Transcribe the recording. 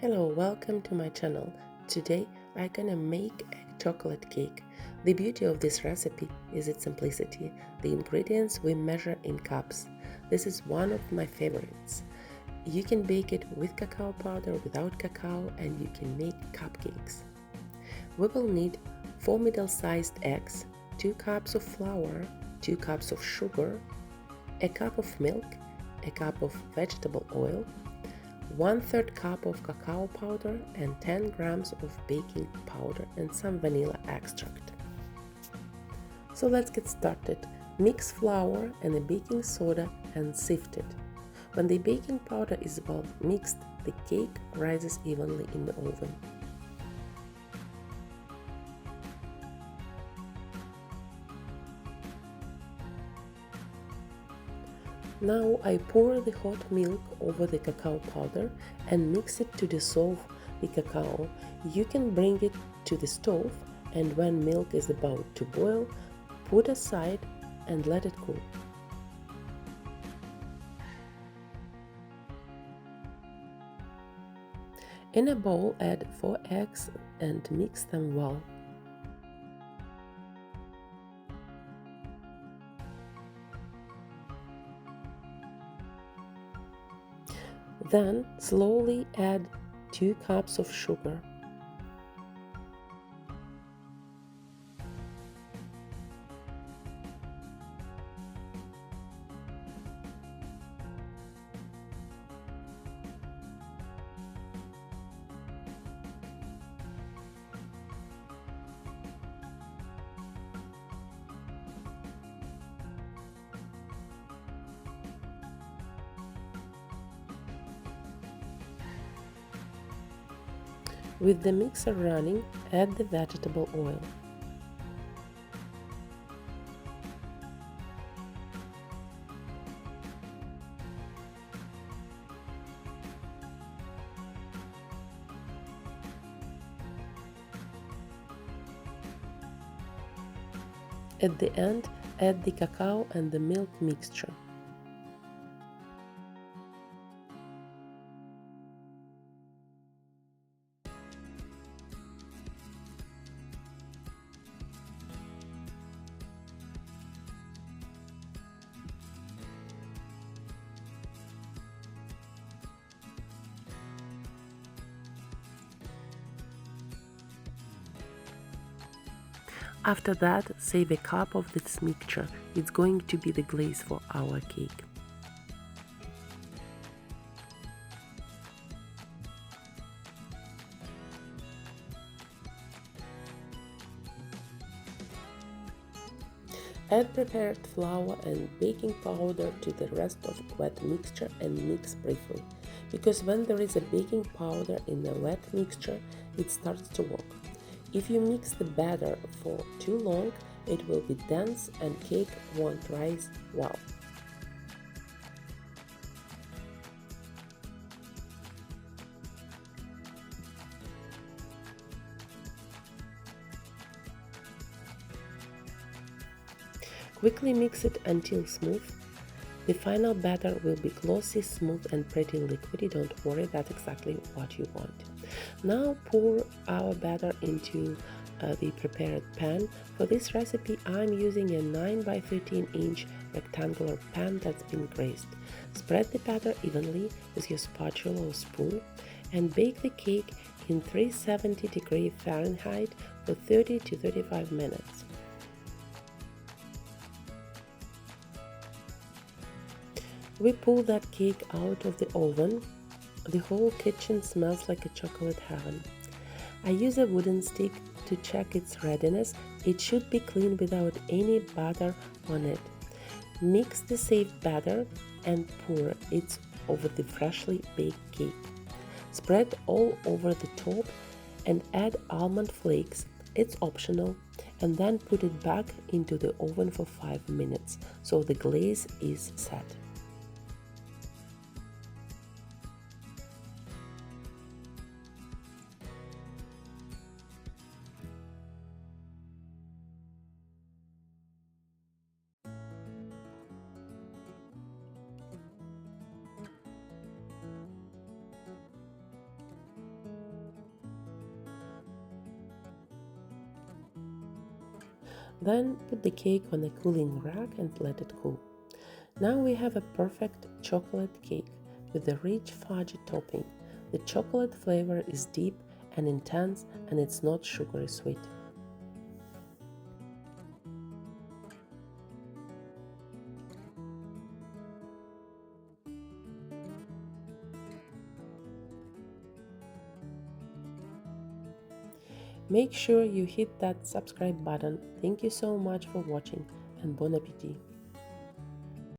Hello, welcome to my channel. Today I'm gonna make a chocolate cake. The beauty of this recipe is its simplicity. The ingredients we measure in cups. This is one of my favorites. You can bake it with cacao powder, without cacao, and you can make cupcakes. We will need 4 middle-sized eggs, 2 cups of flour, 2 cups of sugar, a cup of milk, a cup of vegetable oil, 1/3 cup of cacao powder and 10 grams of baking powder and some vanilla extract. So let's get started. Mix flour and the baking soda and sift it. When the baking powder is well mixed, the cake rises evenly in the oven. Now I pour the hot milk over the cacao powder and mix it to dissolve the cacao. You can bring it to the stove, and when milk is about to boil, put aside and let it cool. In a bowl, add 4 eggs and mix them well. Then slowly add 2 cups of sugar. With the mixer running, add the vegetable oil. At the end, add the cacao and the milk mixture. After that, save a cup of this mixture. It's going to be the glaze for our cake. Add prepared flour and baking powder to the rest of wet mixture and mix briefly, because when there is a baking powder in the wet mixture, it starts to work. If you mix the batter for too long, it will be dense and cake won't rise well. Quickly mix it until smooth. The final batter will be glossy, smooth and pretty liquidy. Don't worry, that's exactly what you want. Now pour our batter into the prepared pan. For this recipe, I'm using a 9 by 13 inch rectangular pan that's been glazed. Spread the batter evenly with your spatula or spoon and bake the cake in 370 Fahrenheit for 30 to 35 minutes. We pull that cake out of the oven. The whole kitchen smells like a chocolate heaven. I use a wooden stick to check its readiness. It should be clean without any butter on it. Mix the saved batter and pour it over the freshly baked cake. Spread all over the top and add almond flakes. It's optional. And then put it back into the oven for 5 minutes so the glaze is set. Then put the cake on a cooling rack and let it cool. Now we have a perfect chocolate cake with a rich fudgy topping. The chocolate flavor is deep and intense, and it's not sugary sweet. Make sure you hit that subscribe button. Thank you so much for watching, and bon appetit!